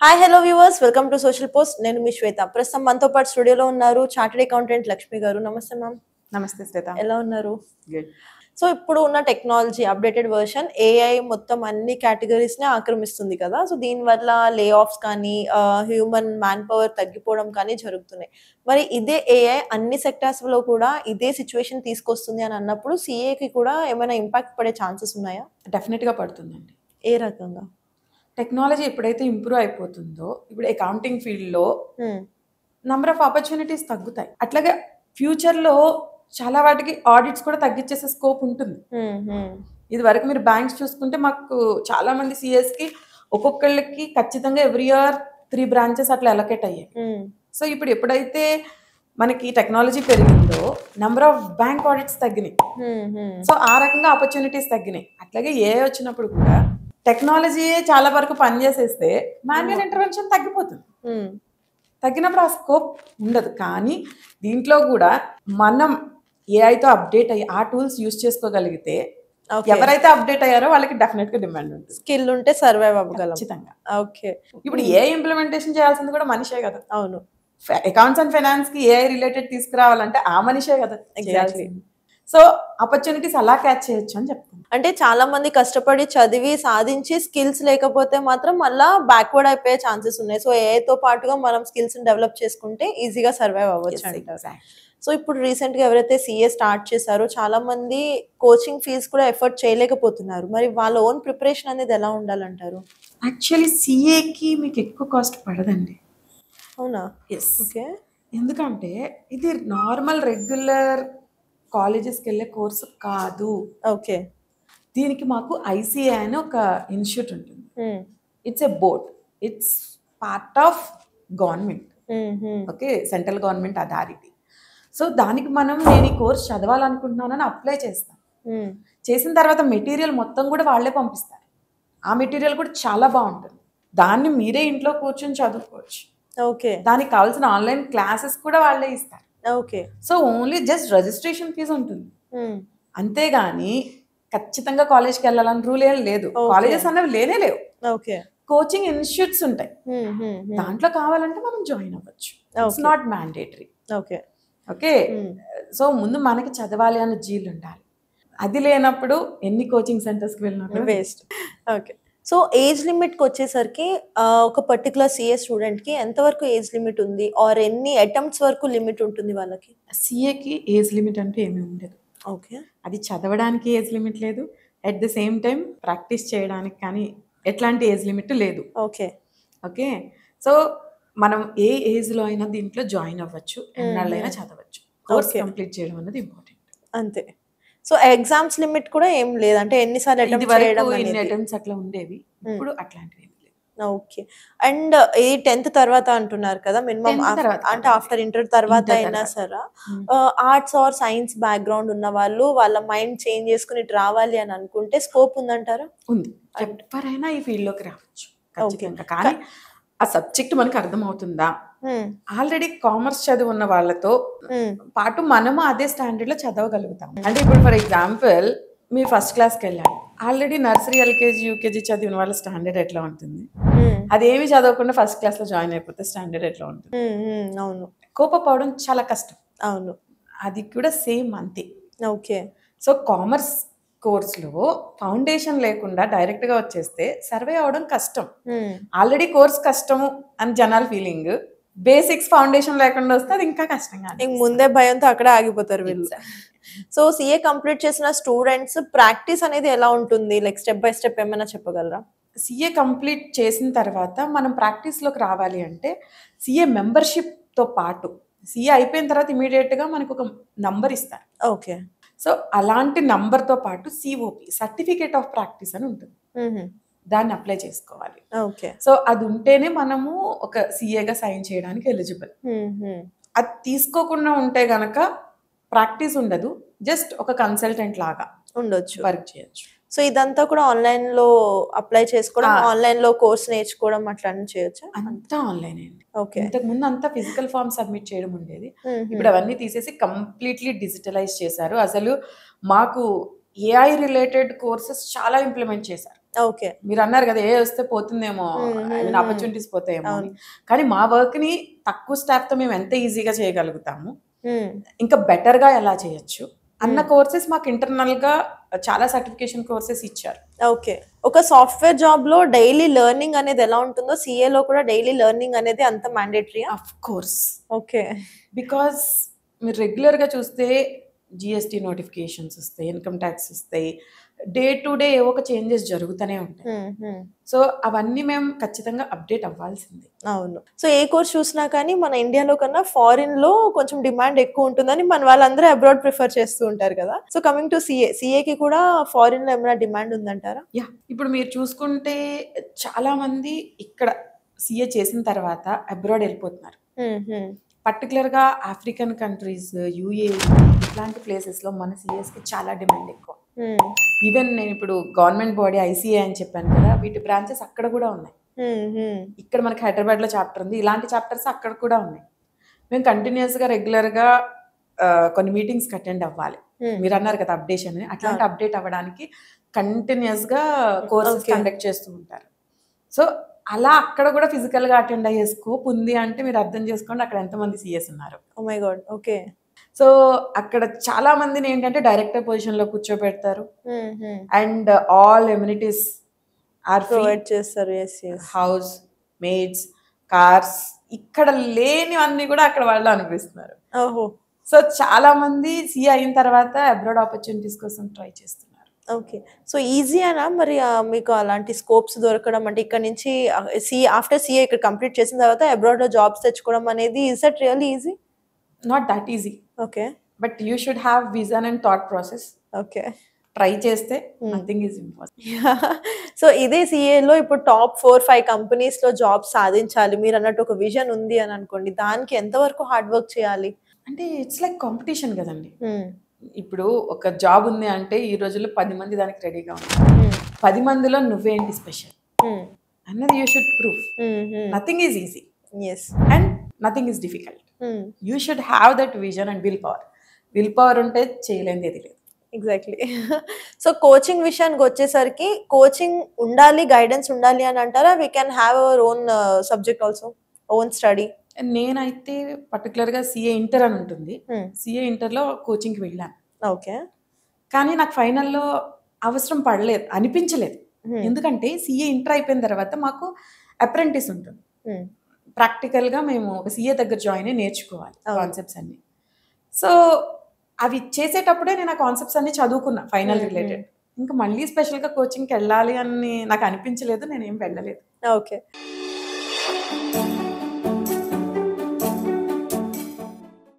Hi hello viewers welcome to social post. నేను మీ శ్వేత. ప్రస్తుతం మనతో పాటు స్టూడియోలో ఉన్నారు చార్టెడ్ అకౌంటెంట్ లక్ష్మి గారు. నమస్తే మ్యామ్. నమస్తే శ్వేత. ఎలా ఉన్నారు? గుడ్. సో ఇప్పుడు ఉన్న టెక్నాలజీ అప్డేటెడ్ వర్షన్ ఏఐ మొత్తం అన్ని కేటగిరీస్ ని ఆక్రమిస్తుంది కదా. సో దీనివల్ల లే ఆఫ్స్ కానీ హ్యూమన్ మ్యాన్ పవర్ తగ్గిపోవడం కానీ జరుగుతున్నాయి. మరి ఇదే ఏఐ అన్ని సెక్టార్స్ లో కూడా ఇదే సిచ్యువేషన్ తీసుకొస్తుంది అని అన్నప్పుడు సిఏకి కూడా ఏమైనా ఇంపాక్ట్ పడే ఛాన్సెస్ ఉన్నాయా? డెఫినెట్గా పడుతుందండి. ఏ రకంగా? టెక్నాలజీ ఎప్పుడైతే ఇంప్రూవ్ అయిపోతుందో ఇప్పుడు అకౌంటింగ్ ఫీల్డ్లో నంబర్ ఆఫ్ ఆపర్చునిటీస్ తగ్గుతాయి. అట్లాగే ఫ్యూచర్లో చాలా వాటికి ఆడిట్స్ కూడా తగ్గించేసే స్కోప్ ఉంటుంది. ఇది వరకు మీరు బ్యాంక్స్ చూసుకుంటే మాకు చాలా మంది సిఎస్కి ఒక్కొక్కళ్ళకి ఖచ్చితంగా ఎవ్రీ ఇయర్ 3 బ్రాంచెస్ అట్లా అలొకేట్ అయ్యాయి. సో ఇప్పుడు ఎప్పుడైతే మనకి టెక్నాలజీ పెరిగిందో నంబర్ ఆఫ్ బ్యాంక్ ఆడిట్స్ తగ్గినాయి. సో ఆ రకంగా ఆపర్చునిటీస్ తగ్గినాయి. అట్లాగే ఏ వచ్చినప్పుడు కూడా టెక్నాలజీయే చాలా వరకు పనిచేసేస్తే మాన్యువల్ ఇంటర్వెన్షన్ తగ్గిపోతుంది. తగ్గినప్పుడు ఆ స్కోప్ ఉండదు. కానీ దీంట్లో కూడా మనం ఏఐతో అప్డేట్ అయ్యి ఆ టూల్స్ యూజ్ చేసుకోగలిగితే ఎవరైతే అప్డేట్ అయ్యారో వాళ్ళకి డెఫినెట్ గా డిమాండ్ ఉంటుంది. స్కిల్ ఉంటే సర్వైవ్ అవ్వగలం ఖచ్చితంగా. ఓకే. ఇప్పుడు ఏ ఇంప్లిమెంటేషన్ చేయాల్సింది కూడా మనిషే కదా. అవును. అకౌంట్స్ అండ్ ఫైనాన్స్ కి ఏఐ రిలేటెడ్ తీసుకురావాలంటే ఆ మనిషే కదా. ఎగ్జాక్ట్లీ. సో ఆపర్చునిటీస్ అలా క్యాచ్ చేయొచ్చు అని చెప్తాను. అంటే చాలా మంది కష్టపడి చదివి సాధించి స్కిల్స్ లేకపోతే మాత్రం మళ్ళా బ్యాక్వర్డ్ అయిపోయే ఛాన్సెస్ ఉన్నాయి. సో ఏఐతో పాటుగా మనం స్కిల్స్ డెవలప్ చేసుకుంటే ఈజీగా సర్వైవ్ అవ్వచ్చు అంటారు. సో ఇప్పుడు రీసెంట్ గా ఎవరైతే సిఏ స్టార్ట్ చేశారో చాలా మంది కోచింగ్ ఫీజు కూడా ఎఫర్ట్ చేయలేకపోతున్నారు. మరి వాళ్ళ ఓన్ ప్రిపరేషన్ అనేది ఎలా ఉండాలంటారు? యాక్చువల్లీ సిఏకి మీకు ఎక్కువ కాస్ట్ పడదండి. అవునా? ఎస్. ఓకే. ఎందుకంటే ఇది నార్మల్ రెగ్యులర్ కాలేజెస్కి వెళ్ళే కోర్సు కాదు. ఓకే. దీనికి మాకు ఐసిఏ అని ఒక ఇన్స్టిట్యూట్ ఉంటుంది. It's a board. It's part of government. Okay, central government authority. So దానికి నేను ఈ కోర్స్ చదవాలనుకుంటున్నానని అప్లై చేస్తాను. చేసిన తర్వాత మెటీరియల్ మొత్తం కూడా వాళ్ళే పంపిస్తారు. ఆ మెటీరియల్ కూడా చాలా బాగుంటుంది. దాన్ని మీరే ఇంట్లో కూర్చొని చదువుకోవచ్చు. ఓకే. దానికి కావాల్సిన ఆన్లైన్ క్లాసెస్ కూడా వాళ్ళే ఇస్తారు. Okay. So only just registration fee ఉంటుంది. అంతేగాని ఖచ్చితంగా కాలేజ్కి వెళ్ళాలని రూల్ ఏం లేదు. కాలేజెస్ అనేవి లేనే లేవు. ఓకే. కోచింగ్ ఇన్స్టిట్యూట్స్ ఉంటాయి. దాంట్లో కావాలంటే మనం జాయిన్ అవ్వచ్చు. It's not mandatory. Okay. Okay. So ముందు మనకి చదవాలి అన్న జీల్ ఉండాలి. అది లేనప్పుడు ఎన్ని కోచింగ్ సెంటర్స్కి వెళ్ళినా వేస్ట్. ఓకే. సో ఏజ్ లిమిట్కి వచ్చేసరికి ఒక పర్టికులర్ సిఏ స్టూడెంట్కి ఎంతవరకు ఏజ్ లిమిట్ ఉంది ఆర్ ఎన్ని అటెంప్ట్స్ వరకు లిమిట్ ఉంటుంది వాళ్ళకి? సిఏకి ఏజ్ లిమిట్ అంటే ఏమీ ఉండదు. ఓకే. అది చదవడానికి ఏజ్ లిమిట్ లేదు. At the same time practice చేయడానికి కానీ ఎట్లాంటి ఏజ్ లిమిట్ లేదు. ఓకే. ఓకే. సో మనం ఏ ఏజ్లో అయినా దీంట్లో జాయిన్ అవ్వచ్చు. ఎన్నాళ్ళైనా చదవచ్చు. కోర్స్ కంప్లీట్ చేయడం అనేది ఇంపార్టెంట్. అంతే. సో ఎగ్జామ్స్ లిమిట్ కూడా ఏం లేదు. అంటే ఎన్నిసార్లు అటెంప్ట్ చేయడం అనేది అటెంప్ట్స్ అట్లా ఉండేవి. ఇప్పుడు అట్లాంటివి ఏమీ లేదు. ఓకే. అండ్ ఇది 10th తర్వాత అంటున్నారు కదా మినిమం, అంటే ఆఫ్టర్ ఇంటర్ తర్వాత అయినా సరే ఆర్ట్స్ ఆర్ సైన్స్ బ్యాక్గ్రౌండ్ ఉన్న వాళ్ళు వాళ్ళ మైండ్ చేంజ్ చేసుకుని ఇటు రావాలి అని అనుకుంటే స్కోప్ ఉందంటారా? ఉంది. ఎవరైనా ఈ ఫీల్డ్ లోకి రావచ్చు ఖచ్చితంగా. కానీ ఆ సబ్జెక్ట్ మనకు అర్థమవుతుందా? ఆల్రెడీ కామర్స్ చదువు ఉన్న వాళ్ళతో పాటు మనము అదే స్టాండర్డ్ లో చదవగలుగుతాం. అంటే ఇప్పుడు ఫర్ ఎగ్జాంపుల్ మీరు ఫస్ట్ క్లాస్కి వెళ్ళాలి. ఆల్రెడీ నర్సరీ, ఎల్కేజీ, యూకేజీ చదివిన వాళ్ళ స్టాండర్డ్ ఎట్లా ఉంటుంది? అదేమి చదవకుండా ఫస్ట్ క్లాస్ లో జాయిన్ అయిపోతే స్టాండర్డ్ ఎట్లా ఉంటుంది? అవును. కోపప్ అవడం చాలా కష్టం. అవును. అది కూడా సేమ్ అంతే. ఓకే. సో కామర్స్ కోర్స్లో ఫౌండేషన్ లేకుండా డైరెక్ట్గా వచ్చేస్తే సర్వే అవడం కష్టం. ఆల్రెడీ కోర్స్ కష్టము అని జనాల ఫీలింగ్. బేసిక్స్ ఫౌండేషన్ లేకుండా వస్తే అది ఇంకా కష్టంగా, ముందే భయంతో అక్కడే ఆగిపోతారు వీళ్ళు. సో సిఏ కంప్లీట్ చేసిన స్టూడెంట్స్ ప్రాక్టీస్ అనేది ఎలా ఉంటుంది? లైక్ స్టెప్ బై స్టెప్ ఏమైనా చెప్పగలరా? సిఏ కంప్లీట్ చేసిన తర్వాత మనం ప్రాక్టీస్లోకి రావాలి అంటే సిఏ మెంబర్షిప్తో పాటు సిఏ అయిపోయిన తర్వాత ఇమీడియట్గా మనకు ఒక నంబర్ ఇస్తారు. ఓకే. సో అలాంటి నంబర్తో పాటు సిఓపి, సర్టిఫికేట్ ఆఫ్ ప్రాక్టీస్ అని ఉంటుంది. దాన్ని అప్లై చేసుకోవాలి. ఓకే. సో అది ఉంటేనే మనము ఒక సిఏగా సైన్ చేయడానికి ఎలిజిబుల్. అది తీసుకోకుండా ఉంటే గనక ప్రాక్టీస్ ఉండదు. జస్ట్ ఒక కన్సల్టెంట్ లాగా ఉండొచ్చు, వర్క్ చేయొచ్చు. సో ఇదంతా కూడా ఆన్లైన్ లో అప్లై చేసుకోవడం, ఆన్లైన్ లో కోర్స్ నేర్చుకోవడం అట్లా చేయొచ్చు. అంతా ఆన్లైన్ అండి. ఓకే. ఇంతకు ముందు అంతా ఫిజికల్ ఫామ్ సబ్మిట్ చేయడం ఉండేది. ఇప్పుడు అవన్నీ తీసేసి కంప్లీట్లీ డిజిటలైజ్ చేశారు. అసలు మాకు ఏఐ రిలేటెడ్ కోర్సెస్ చాలా ఇంప్లిమెంట్ చేశారు. ఓకే. మీరు అన్నారు కదా ఏ వస్తే పోతుందేమో, ఐ మీన్ ఆపర్చునిటీస్ పోతాయేమో అని. కానీ మా వర్క్ ని తక్కువ స్టాఫ్ తో మేము ఎంత ఈజీగా చేయగలుగుతాము, ఇంకా బెటర్ గా ఎలా చేయొచ్చు అన్న కోర్సెస్ మాకు ఇంటర్నల్ గా చాలా సర్టిఫికేషన్ కోర్సెస్ ఇచ్చారు. ఓకే. ఒక సాఫ్ట్వేర్ జాబ్ లో డైలీ లెర్నింగ్ అనేది ఎలా ఉంటుందో CA లో కూడా డైలీ లెర్నింగ్ అనేది అంత mandatory? Of course. Okay. Because మీరు రెగ్యులర్ గా చూస్తే GST నోటిఫికేషన్స్ వస్తాయి, ఇన్కమ్ ట్యాక్స్ వస్తాయి, డే టు డే ఏవో ఒక చేంజెస్ జరుగుతూనే ఉంటాయి. సో అవన్నీ మేము ఖచ్చితంగా అప్డేట్ అవ్వాల్సిందే. అవును. సో ఏ కోర్స్ చూసినా కానీ మన ఇండియాలో కన్నా ఫారిన్ లో కొంచెం డిమాండ్ ఎక్కువ ఉంటుందని మన వాళ్ళందరూ అబ్రాడ్ ప్రిఫర్ చేస్తూ ఉంటారు కదా. సో కమింగ్ టు CA కి కూడా ఫారిన్ లో ఏమైనా డిమాండ్ ఉందంటారా? యా, ఇప్పుడు మీరు చూసుకుంటే చాలా మంది ఇక్కడ CA చేసిన తర్వాత అబ్రాడ్ వెళ్ళిపోతున్నారు. పర్టికులర్గా ఆఫ్రికన్ కంట్రీస్, UAE ఇట్లాంటి ప్లేసెస్లో మన CAస్కి చాలా డిమాండ్ ఎక్కువ. ఈవెన్ నేను ఇప్పుడు గవర్నమెంట్ బాడీ ICA అని చెప్పాను కదా, వీటి బ్రాంచెస్ అక్కడ కూడా ఉన్నాయి. ఇక్కడ మనకి హైదరాబాద్లో చాప్టర్ ఉంది, ఇలాంటి చాప్టర్స్ అక్కడ కూడా ఉన్నాయి. మేము కంటిన్యూస్గా రెగ్యులర్గా కొన్ని మీటింగ్స్కి అటెండ్ అవ్వాలి. మీరు అన్నారు కదా అప్డేషన్, అట్లాంటి అప్డేట్ అవ్వడానికి కంటిన్యూస్గా కోర్సెస్ కండక్ట్ చేస్తూ ఉంటారు. సో అలా అక్కడ కూడా ఫిజికల్ గా అటెండ్ అయ్యే స్కోప్ ఉంది అంటే మీరు అర్థం చేసుకోండి అక్కడ ఎంతమంది CAs ఉన్నారు. Oh my God. Okay. So అక్కడ చాలా మందిని ఏంటంటే డైరెక్టర్ పొజిషన్ లో కూర్చోబెడతారు and all amenities are provide చేస్తారు. హౌస్, మేడ్స్, కార్స్, ఇక్కడ లేనివన్నీ కూడా అక్కడ వాళ్ళు అనిపిస్తున్నారు. ఓహో. సో చాలా మంది CA అయిన తర్వాత అబ్రాడ్ ఆపర్చునిటీస్ కోసం ట్రై చేస్తున్నారు. ఓకే. సో ఈజీనా మరి మీకు అలాంటి స్కోప్స్ దొరకడం అంటే ఇక్కడ నుంచి ఆఫ్టర్ CA ఇక్కడ కంప్లీట్ చేసిన తర్వాత అబ్రాడ్ లో జాబ్స్ తెచ్చుకోవడం అనేది is that really easy? Not that easy. Okay. But you should have vision and thought process. Okay. Try చేస్తే నథింగ్ ఈజ్ ఇంపాసిబుల్. సో ఇదే CA లో ఇప్పుడు టాప్ 4-5 కంపెనీస్ లో జాబ్ సాధించాలి మీరు అన్నట్టు ఒక విజన్ ఉంది అని అనుకోండి, దానికి ఎంతవరకు హార్డ్ వర్క్ చేయాలి? అంటే ఇట్స్ లైక్ కాంపిటీషన్ కదండి. ఇప్పుడు ఒక జాబ్ ఉంది అంటే ఈ రోజుల్లో 10 మంది దానికి రెడీగా ఉన్నారు. 10 మందిలో నువ్వేంటి స్పెషల్ అన్నది you should prove. Nothing is easy and nothing is difficult. You should have that vision and will power. Will power ఉంటే చేయలేనిది ఏది లేదు. ఎగ్జాక్ట్లీ. సో కోచింగ్ విషయానికి వచ్చేసరికి కోచింగ్ ఉండాలి, గైడెన్స్ ఉండాలి అని అంటారా? We can have our own subject also, own study. నేనైతే పర్టికులర్గా CA ఇంటర్ అని ఉంటుంది, CA ఇంటర్లో కోచింగ్కి వెళ్ళాను. ఓకే. కానీ నాకు ఫైనల్లో అవసరం పడలేదు, అనిపించలేదు. ఎందుకంటే CA ఇంటర్ అయిపోయిన తర్వాత మాకు అప్రెంటిస్ ఉంటుంది. ప్రాక్టికల్గా మేము ఒక CA దగ్గర జాయిన్ అయ్యి నేర్చుకోవాలి కాన్సెప్ట్స్ అన్ని. సో అవి చేసేటప్పుడే నేను ఆ కాన్సెప్ట్స్ అన్ని చదువుకున్నా ఫైనల్ రిలేటెడ్. ఇంకా మళ్ళీ స్పెషల్గా కోచింగ్కి వెళ్ళాలి అని నాకు అనిపించలేదు, నేనేం వెళ్ళలేదు. ఓకే.